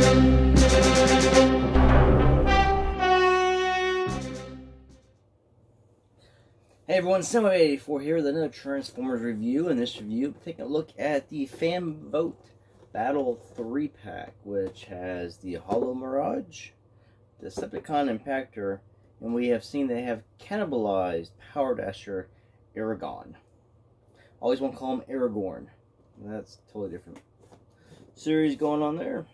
Hey everyone, Soundwave84 here with another Transformers review. In this review, taking a look at the Fan Vote Battle 3-pack, which has the Hollow Mirage, Decepticon Impactor, and we have seen they have cannibalized Power Dasher Aragorn. Always want to call him Aragorn. That's totally different series going on there.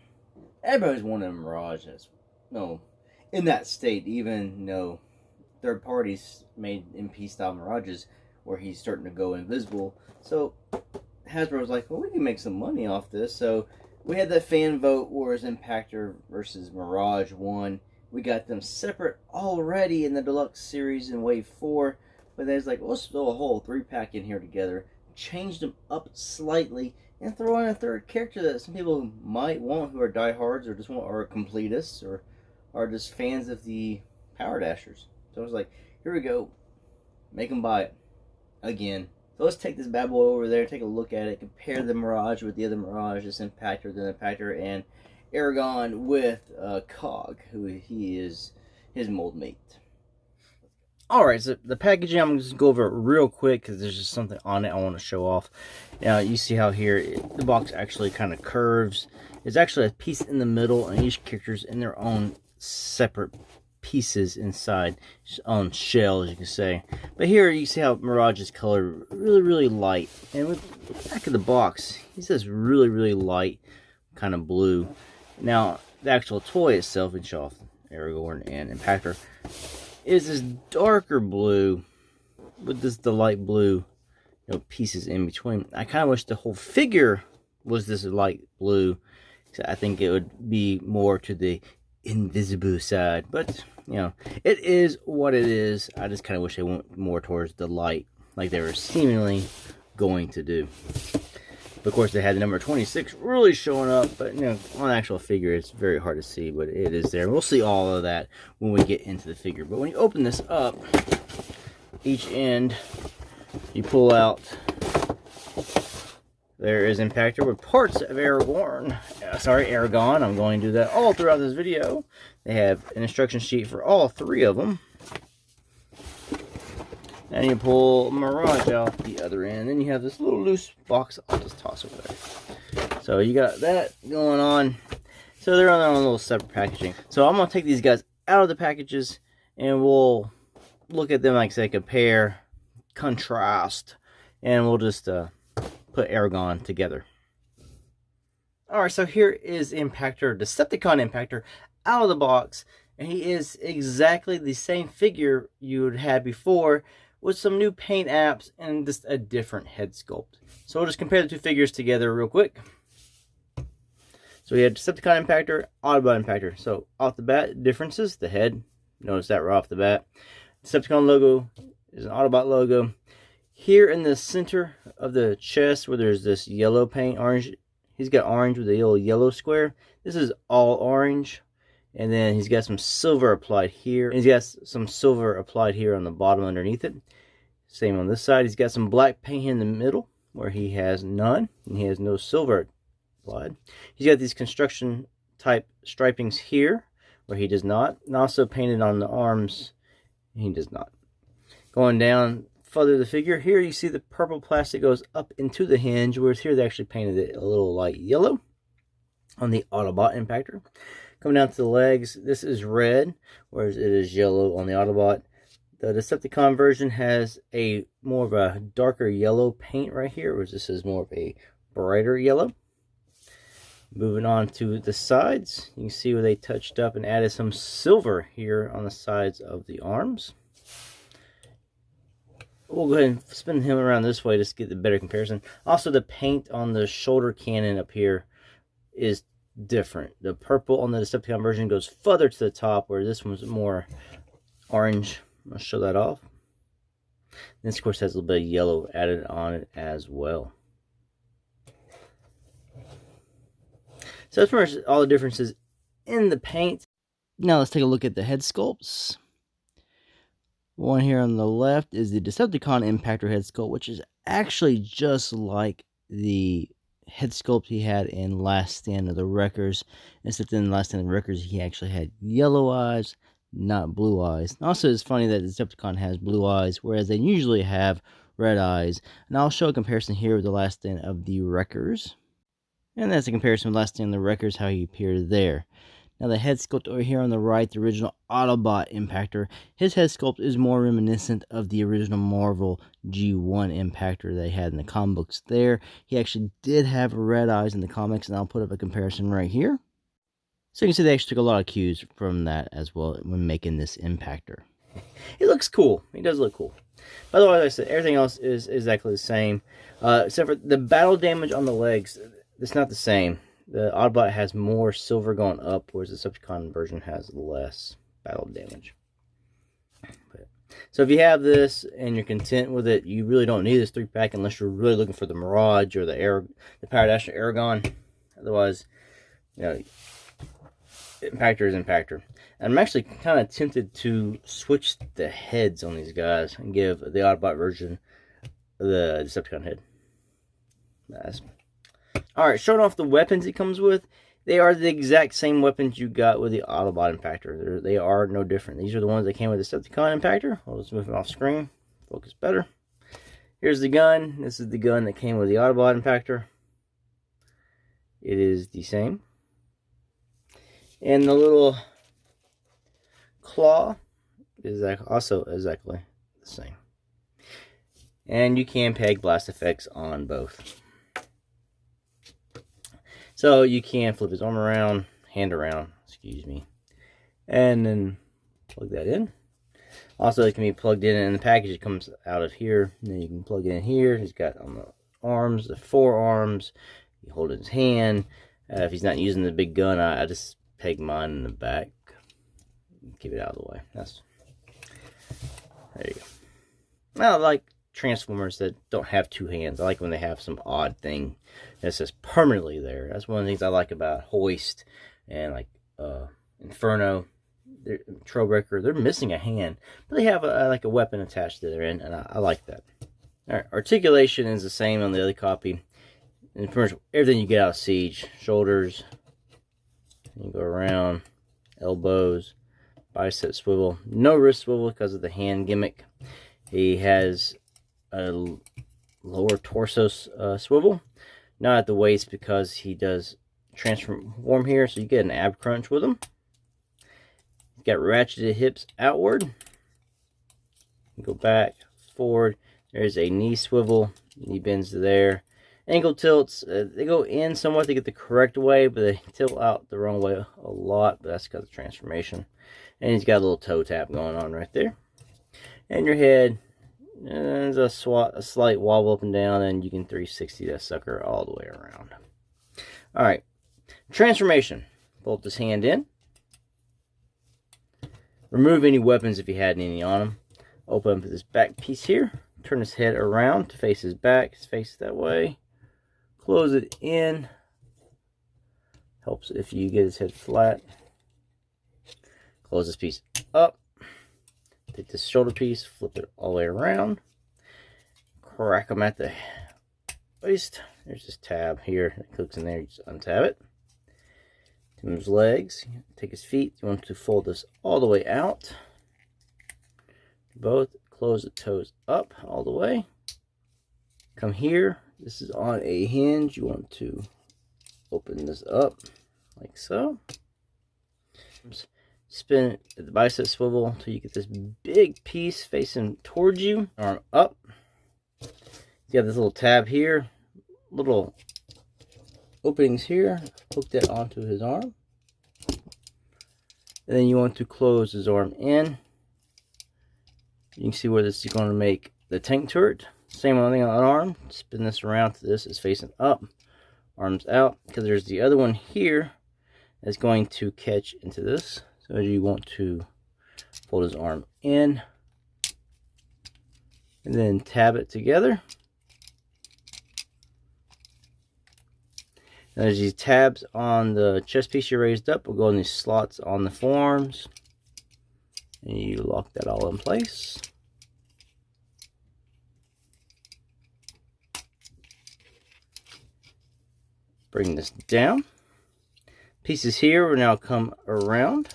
Everybody's wanted a Mirage in that state, even though third parties made MP style Mirages where he's starting to go invisible. So Hasbro's like, well, we can make some money off this. So we had that fan vote wars Impactor versus Mirage 1. We got them separate already in the deluxe series in wave 4. But then it's like, well, let's throw a whole 3-pack in here together, change them up slightly, and throw in a third character that some people might want who are diehards or just want, or completists, or are just fans of the Power Dashers. So I was like, here we go. Make them buy it. Again. So let's take this bad boy over there, take a look at it, compare the Mirage with the other Mirage, this Impactor, the Impactor, and Aragorn with Cog, who he is his mold mate. Alright, so the packaging, I'm just going to go over it real quick because there's just something on it I want to show off. Now, you see how here the box actually kind of curves. There's actually a piece in the middle, and each character's in their own separate pieces inside, on shells, you can say. But here you see how Mirage is colored really light, and with the back of the box, he says really light kind of blue. Now the actual toy itself, and show off Aragorn and Impactor, is this darker blue with the light blue, pieces in between. I kind of wish the whole figure was this light blue. I think it would be more to the invisible side, but it is what it is. I just kind of wish they went more towards the light, like they were seemingly going to do. But of course, they had the number 26 really showing up, but on the actual figure, it's very hard to see, but it is there. We'll see all of that when we get into the figure. But when you open this up, each end, you pull out. There is Impactor with parts of Aragorn. Aragorn. I'm going to do that all throughout this video. They have an instruction sheet for all 3 of them. And you pull Mirage out the other end. Then you have this little loose box. I'll just toss over there. So you got that going on. So they're on their own little separate packaging. So I'm going to take these guys out of the packages, and we'll look at them, like I say, compare, contrast, and we'll just put Aragorn together. Alright, so here is Impactor, Decepticon Impactor, out of the box. And he is exactly the same figure you had before, with some new paint apps and just a different head sculpt. So we'll just compare the 2 figures together real quick. So we had Decepticon Impactor, Autobot Impactor. So off the bat, differences, the head, notice that right off the bat. Decepticon logo is an Autobot logo. Here in the center of the chest, where there's this yellow paint, orange, he's got orange with a little yellow square. This is all orange. And then he's got some silver applied here. And he's got some silver applied here on the bottom underneath it. Same on this side. He's got some black paint here in the middle, where he has none. And he has no silver applied. He's got these construction type stripings here, where he does not. And also painted on the arms, he does not. Going down further the figure, here you see the purple plastic goes up into the hinge, whereas here they actually painted it a little light yellow on the Autobot Impactor. Coming down to the legs, this is red, whereas it is yellow on the Autobot. The Decepticon version has a more of a darker yellow paint right here, whereas this is more of a brighter yellow. Moving on to the sides, you can see where they touched up and added some silver here on the sides of the arms. We'll go ahead and spin him around this way just to get the better comparison. Also, the paint on the shoulder cannon up here is different. The purple on the Decepticon version goes further to the top, where this one's more orange. I'll show that off. This, of course, has a little bit of yellow added on it as well. So as far as all the differences in the paint, now let's take a look at the head sculpts. One here on the left is the Decepticon Impactor head sculpt, which is actually just like the head sculpt he had in Last Stand of the Wreckers. Instead, in Last Stand of the Wreckers, he actually had yellow eyes, not blue eyes. Also, it's funny that the Decepticon has blue eyes, whereas they usually have red eyes. And I'll show a comparison here with the Last Stand of the Wreckers. And that's a comparison with Last Stand of the Wreckers, how he appeared there. Now the head sculpt over here on the right, the original Autobot Impactor, his head sculpt is more reminiscent of the original Marvel G1 Impactor they had in the comic books there. He actually did have red eyes in the comics, and I'll put up a comparison right here. So you can see they actually took a lot of cues from that as well when making this Impactor. He looks cool. He does look cool. By the way, like I said, everything else is exactly the same. Except for the battle damage on the legs, it's not the same. The Autobot has more silver going up, whereas the Decepticon version has less battle damage. So if you have this and you're content with it, you really don't need this 3-pack unless you're really looking for the Mirage or the Power Dash Aragorn. Otherwise, you know, Impactor is Impactor. And I'm actually kind of tempted to switch the heads on these guys and give the Autobot version the Decepticon head. Alright, showing off the weapons it comes with. They are the exact same weapons you got with the Autobot Impactor. They are no different. These are the ones that came with the Decepticon Impactor. I'll just move them off screen. Focus better. Here's the gun. This is the gun that came with the Autobot Impactor. It is the same. And the little claw is also exactly the same. And you can peg blast effects on both. So you can flip his arm around, hand around, excuse me, and then plug that in. Also, it can be plugged in the package. It comes out of here, and then you can plug it in here. He's got on the arms, the forearms. You hold it in his hand. If he's not using the big gun, I just peg mine in the back. Keep it out of the way. There you go. I like Transformers that don't have two hands. I like when they have some odd thing that's just permanently there. That's one of the things I like about Hoist and like Inferno, Trailbreaker. They're missing a hand, but they have like a weapon attached to their end, and I like that. All right, articulation is the same on the other copy. And pretty much everything you get out of Siege: shoulders, you go around, elbows, bicep swivel. No wrist swivel because of the hand gimmick. He has a lower torso swivel, not at the waist because he does transform here, so you get an ab crunch with him. He's got ratcheted hips outward. Go back, forward. There's a knee swivel. Knee bends to there. Ankle tilts, they go in somewhat to get the correct way, but they tilt out the wrong way a lot, but that's because of transformation. And he's got a little toe tap going on right there. And your head, there's a slight wobble up and down, and you can 360 that sucker all the way around. Alright, transformation. Bolt this hand in. Remove any weapons if you had any on him. Open up this back piece here. Turn his head around to face his back. His face that way. Close it in. Helps if you get his head flat. Close this piece up. Take this shoulder piece, flip it all the way around. Crack him at the waist. There's this tab here that hooks in there. You just untab it. To his legs. Take his feet. You want to fold this all the way out. Both. Close the toes up all the way. Come here. This is on a hinge. You want to open this up like so. Spin the bicep swivel until you get this big piece facing towards you. Arm up. You have this little tab here. Little openings here. Hook that onto his arm. And then you want to close his arm in. You can see where this is going to make the tank turret. Same thing on the arm. Spin this around to this is facing up. Arms out. Because there's the other one here that's going to catch into this. So you want to fold his arm in. And then tab it together. Now there's these tabs on the chest piece you raised up. Will go in these slots on the forearms. And you lock that all in place. Bring this down. Pieces here will now come around.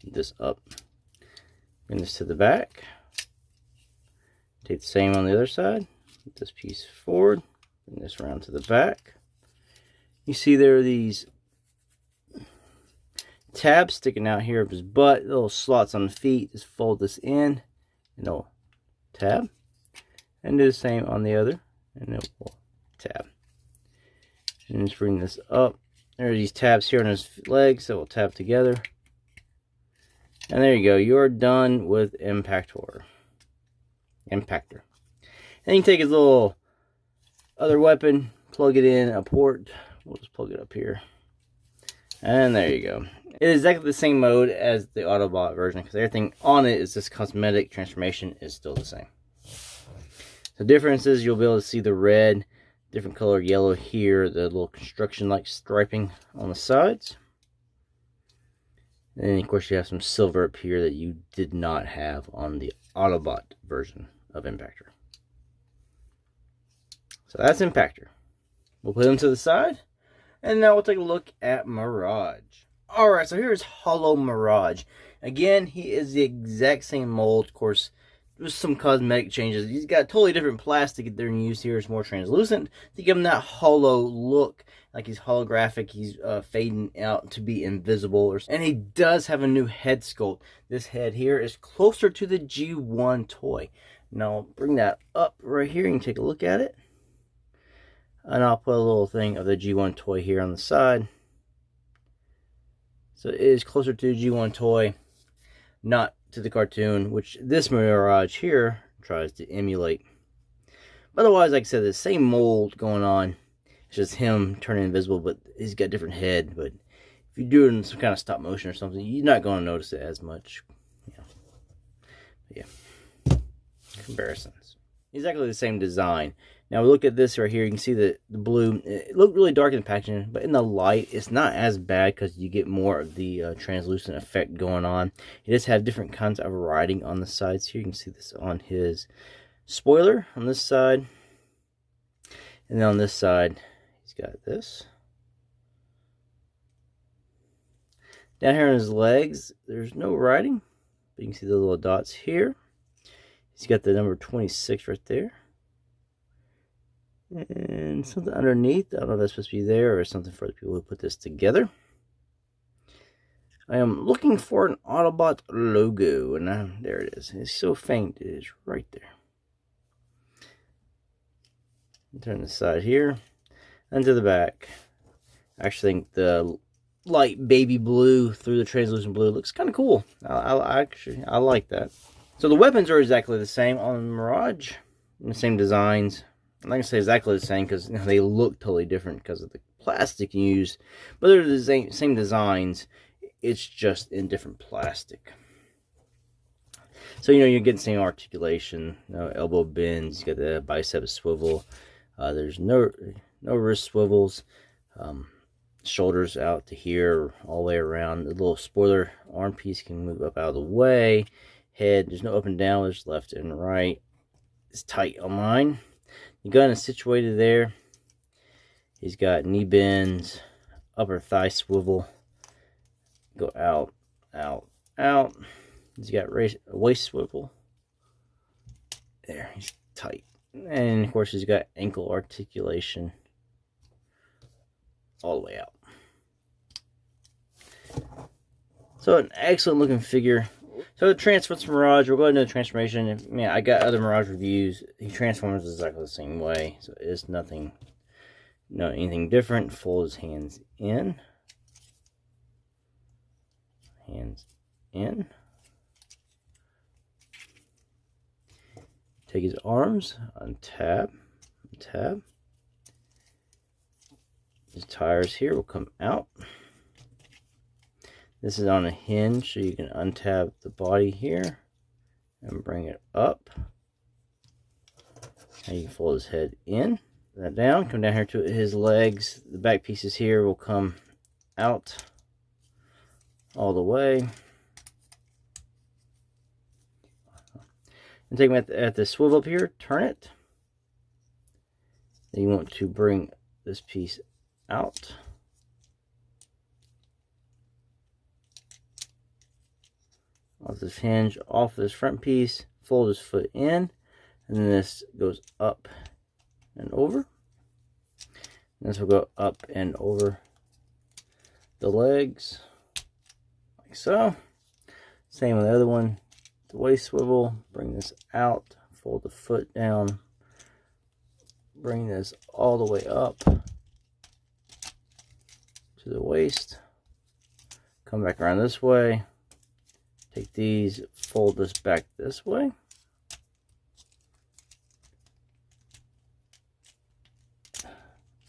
This up. Bring this to the back. Take the same on the other side. Put this piece forward. Bring this around to the back. You see there are these tabs sticking out here of his butt. Little slots on the feet. Just fold this in. And it'll tab. And do the same on the other. And it will tab. And just bring this up. There are these tabs here on his legs that will tab together. And there you go. You're done with Impactor. Impactor. And you can take his little other weapon, plug it in a port. We'll just plug it up here. And there you go. It is exactly the same mode as the Autobot version, because everything on it is just cosmetic. Transformation is still the same. The difference is you'll be able to see the red, different color yellow here, the little construction-like striping on the sides. And then, of course, you have some silver up here that you did not have on the Autobot version of Impactor. So that's Impactor. We'll put him to the side. And now we'll take a look at Mirage. Alright, so here's Hollow Mirage. Again, he is the exact same mold. Of course, there's some cosmetic changes. He's got totally different plastic they're used here. It's more translucent to give him that hollow look. Like he's holographic, he's fading out to be invisible. And he does have a new head sculpt. This head here is closer to the G1 toy. Now, I'll bring that up right here. You can take a look at it. And I'll put a little thing of the G1 toy here on the side. So it is closer to the G1 toy, not to the cartoon, which this Mirage here tries to emulate. But otherwise, like I said, the same mold going on. It's just him turning invisible, but he's got a different head. But if you're doing some kind of stop motion or something, you're not going to notice it as much. Yeah. Comparisons. Exactly the same design. Now we look at this right here. You can see the blue. It looked really dark in the packaging, but in the light, it's not as bad because you get more of the translucent effect going on. It does have different kinds of writing on the sides here. You can see this on his spoiler on this side. And then on this side, he's got this. Down here on his legs, there's no writing. But you can see the little dots here. He's got the number 26 right there. And something underneath. I don't know if that's supposed to be there or something for the people who put this together. I am looking for an Autobot logo. And there it is. It's so faint. It is right there. Turn the side here. And to the back. I actually think the light baby blue through the translucent blue looks kind of cool. I like that. So the weapons are exactly the same on Mirage. The same designs. I'm not going to say exactly the same because they look totally different because of the plastic used. But they're the same designs. It's just in different plastic. So, you're getting the same articulation. Elbow bends. You got the bicep swivel. There's no wrist swivels. Shoulders out to here all the way around. The little spoiler arm piece can move up out of the way. Head, there's no up and down. There's left and right. It's tight on mine. The gun is situated there. He's got knee bends, upper thigh swivel. Go out, out, out. He's got waist swivel. There, he's tight. And of course, he's got ankle articulation all the way out. So, an excellent looking figure. So the transforms from Mirage, we'll go ahead and do the transformation. I got other Mirage reviews. He transforms exactly the same way. So it's anything different. Fold his hands in. Hands in. Take his arms, untab, untab. His tires here will come out. This is on a hinge, so you can untab the body here and bring it up. Now you can fold his head in, that down, come down here to his legs. The back pieces here will come out all the way. And take him at the swivel up here, turn it. Then you want to bring this piece out. Off this hinge, off this front piece, fold this foot in, and then this goes up and over. And this will go up and over the legs, like so. Same with the other one. The waist swivel, bring this out, fold the foot down, bring this all the way up to the waist, come back around this way, take these, fold this back this way,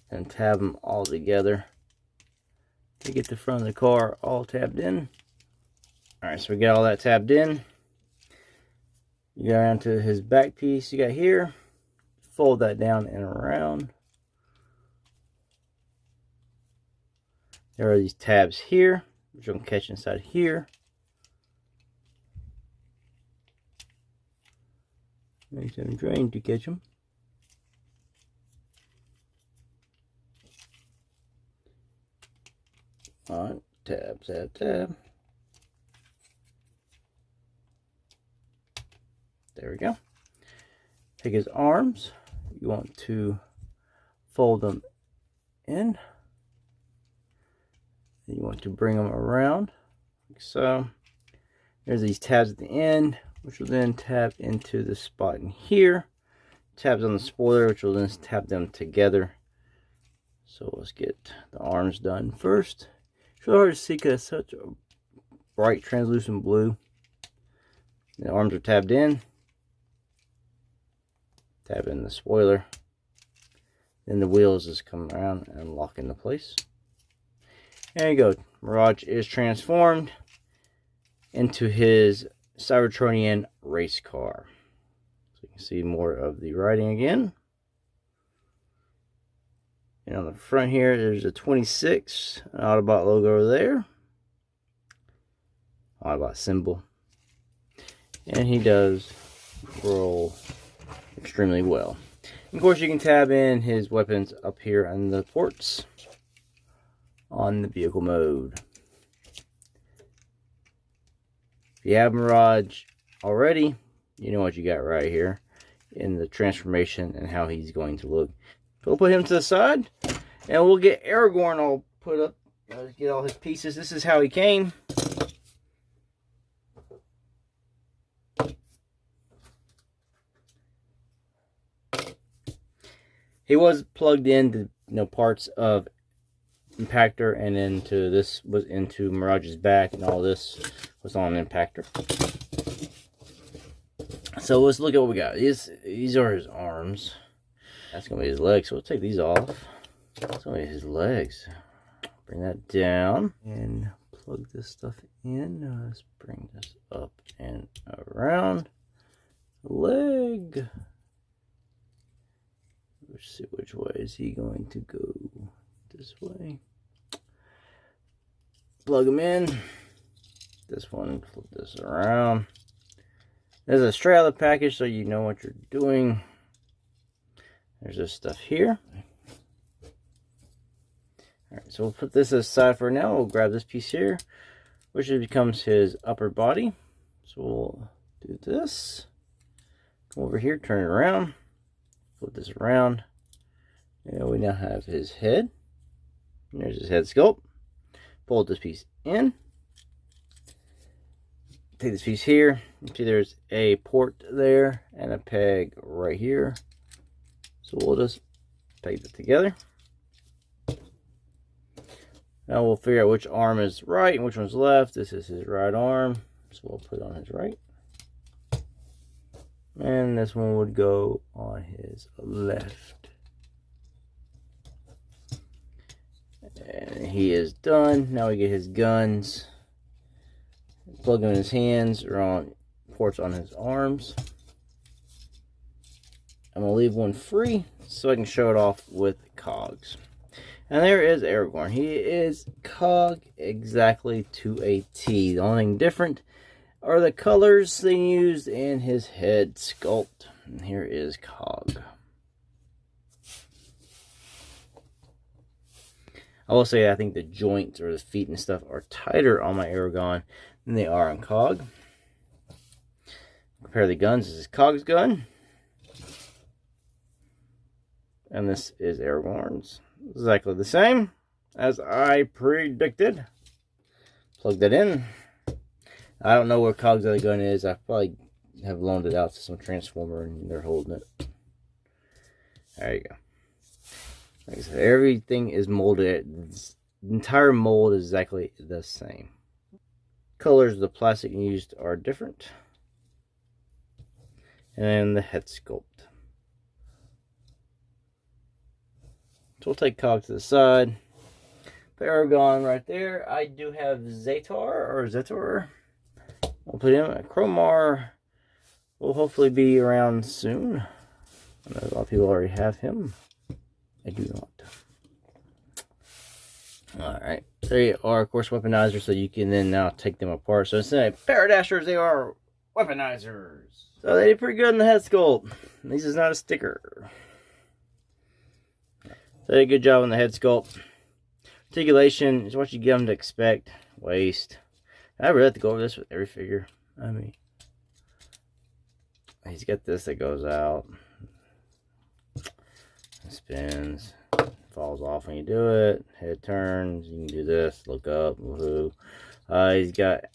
and tab them all together to get the front of the car all tabbed in. Alright, so we got all that tabbed in. You go down to his back piece you got here, fold that down and around. There are these tabs here, which I'm catch inside here. Make them drain to catch them. Alright, tab, tab, tab. There we go. Take his arms. You want to fold them in. And you want to bring them around, like so. There's these tabs at the end, which will then tab into the spot in here. Tabs on the spoiler, which will then tab them together. So let's get the arms done first. It's really hard to see because it's such a bright translucent blue. The arms are tabbed in. Tab in the spoiler. Then the wheels just come around and lock into place. There you go. Mirage is transformed into his Cybertronian race car. So you can see more of the writing again. And on the front here, there's a 26, an Autobot logo over there. Autobot symbol. And he does roll extremely well. And of course, you can tab in his weapons up here on the ports on the vehicle mode. If you have Mirage already, you know what you got right here in the transformation and how he's going to look. So we'll put him to the side, and we'll get Aragorn all put up. Let's get all his pieces. This is how he came. He was plugged into parts of Impactor, and into this was into Mirage's back, and all this was on Impactor. So let's look at what we got. These are his arms. That's gonna be his legs. So we'll take these off. That's gonna be his legs. Bring that down and plug this stuff in. Let's bring this up and around. Leg. Let's see which way is he going to go. This way. Plug them in. This one, flip this around. There's a straight out of the package, so you know what you're doing. There's this stuff here. Alright, so we'll put this aside for now. We'll grab this piece here, which becomes his upper body. So we'll do this. Come over here, turn it around. Flip this around. And we now have his head. And there's his head sculpt. Fold this piece in. Take this piece here. You see there's a port there and a peg right here. So we'll just peg it together. Now we'll figure out which arm is right and which one's left. This is his right arm. So we'll put it on his right. And this one would go on his left. And he is done. Now we get his guns. Plug them in his hands or on ports on his arms. I'm going to leave one free so I can show it off with cogs. And there is Aragorn. He is cog exactly to a T. The only thing different are the colors they used in his head sculpt. And here is cog. I will say I think the joints or the feet and stuff are tighter on my Aragorn than they are on Cog. Compare the guns. This is Cog's gun. And this is Aragorn's. Exactly the same as I predicted. Plug that in. I don't know where Cog's other gun is. I probably have loaned it out to some transformer and they're holding it. There you go. Like I said, everything is molded. The entire mold is exactly the same. Colors of the plastic used are different. And the head sculpt. So we'll take Cog to the side. Put Aragorn right there. I do have Zetor. I'll put him at Chromar. Will hopefully be around soon. I know a lot of people already have him. I do not. Alright. They are, of course, weaponizers, so you can then now take them apart. So instead of Paradashers, they are weaponizers. So they did pretty good in the head sculpt. This is not a sticker. So they did a good job on the head sculpt. Articulation is what you get them to expect. Waist. I really have to go over this with every figure. I mean, he's got this that goes out. Spins. Falls off when you do it. Head turns. You can do this. Look up. Woohoo. He's got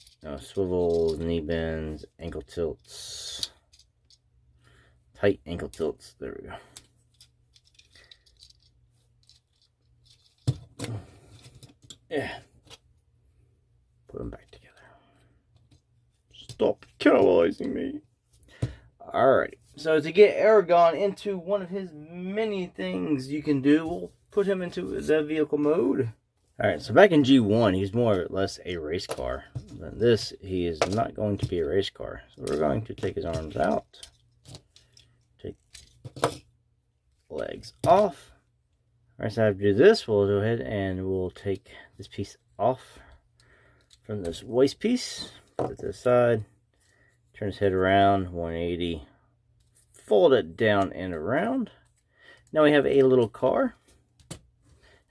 swivels, knee bends, ankle tilts. Tight ankle tilts. There we go. Yeah. Put them back together. Stop cannibalizing me. Alrighty. So to get Aragorn into one of his many things you can do, we'll put him into the vehicle mode. Alright, so back in G1, he's more or less a race car. But this, he is not going to be a race car. So we're going to take his arms out. Take legs off. Alright, so after we do this, we'll go ahead and we'll take this piece off from this waist piece. Put it to the side. Turn his head around, 180. Fold it down and around. Now we have a little car.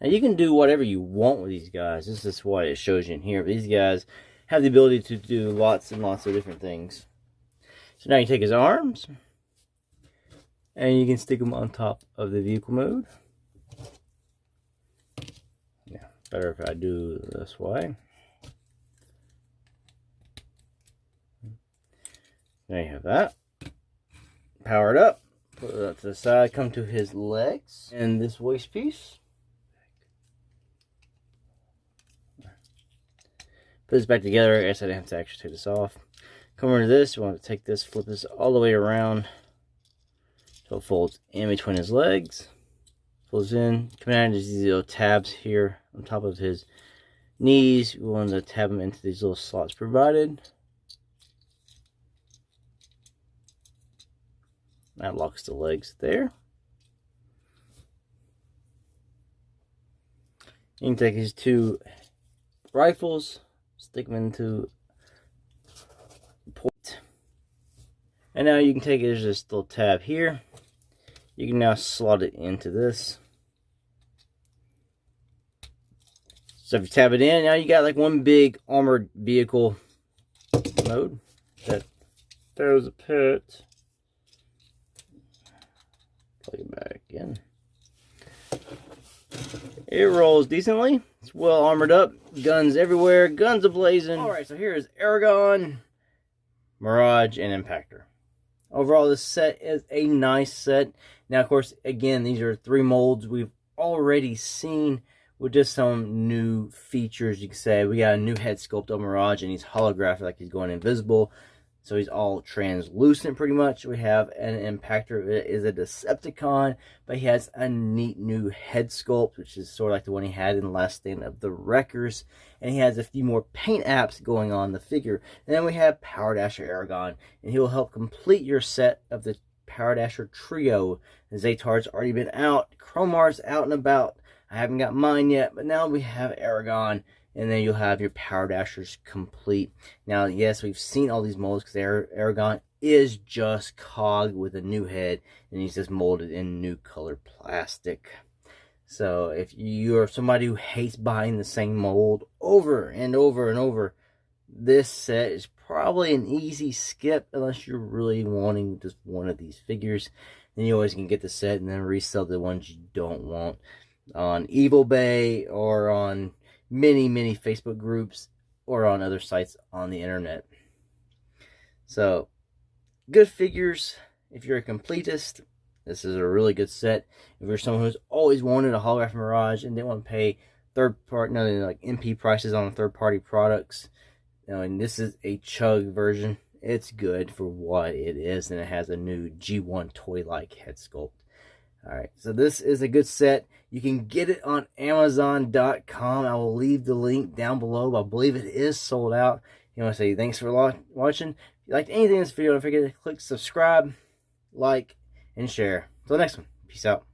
Now you can do whatever you want with these guys. This is what it shows you in here. But these guys have the ability to do lots and lots of different things. So now you take his arms. And you can stick them on top of the vehicle mode. Yeah, better if I do this way. There you have that. Power it up. Put it up to the side. Come to his legs. And this waist piece. Put this back together. I guess I didn't have to actually take this off. Come over to this. You want to take this, flip this all the way around. So it folds in between his legs. Folds in. Come out, there's these little tabs here on top of his knees. We want to tab them into these little slots provided. That locks the legs there. You can take his two rifles, stick them into point. And now you can take it, there's this little tab here. You can now slot it into this. So if you tab it in, now you got like one big armored vehicle mode. There's a pit. Plug it back in. It rolls decently. It's well armored up. Guns everywhere. Guns ablazing. Alright, so here is Aragorn, Mirage, and Impactor. Overall, this set is a nice set. Now, of course, again, these are 3 molds we've already seen with just some new features, you could say. We got a new head sculpt on Mirage, and he's holographic, like he's going invisible. So he's all translucent pretty much. We have an Impactor. It is a Decepticon, but he has a neat new head sculpt, which is sort of like the one he had in the Last Stand of the Wreckers. And he has a few more paint apps going on the figure. And then we have Power Dasher Aragorn, and he will help complete your set of the Power Dasher trio. Zetar's already been out. Chromar's out and about. I haven't got mine yet, but now we have Aragorn. And then you'll have your Power Dashers complete. Now, yes, we've seen all these molds because Aragorn is just Cog with a new head. And he's just molded in new colored plastic. So if you are somebody who hates buying the same mold over and over and over, this set is probably an easy skip unless you're really wanting just one of these figures. Then you always can get the set and then resell the ones you don't want on eBay or on many Facebook groups or on other sites on the internet. So good figures. If you're a completist, this is a really good set. If you're someone who's always wanted a holographic Mirage and didn't want to pay third-party, like MP prices on third-party products, and this is a chug version. It's good for what it is, and it has a new G1 toy-like head sculpt. Alright, so this is a good set. You can get it on Amazon.com. I will leave the link down below. I believe it is sold out. You want to say thanks for watching. If you liked anything in this video, don't forget to click subscribe, like, and share. Until the next one, peace out.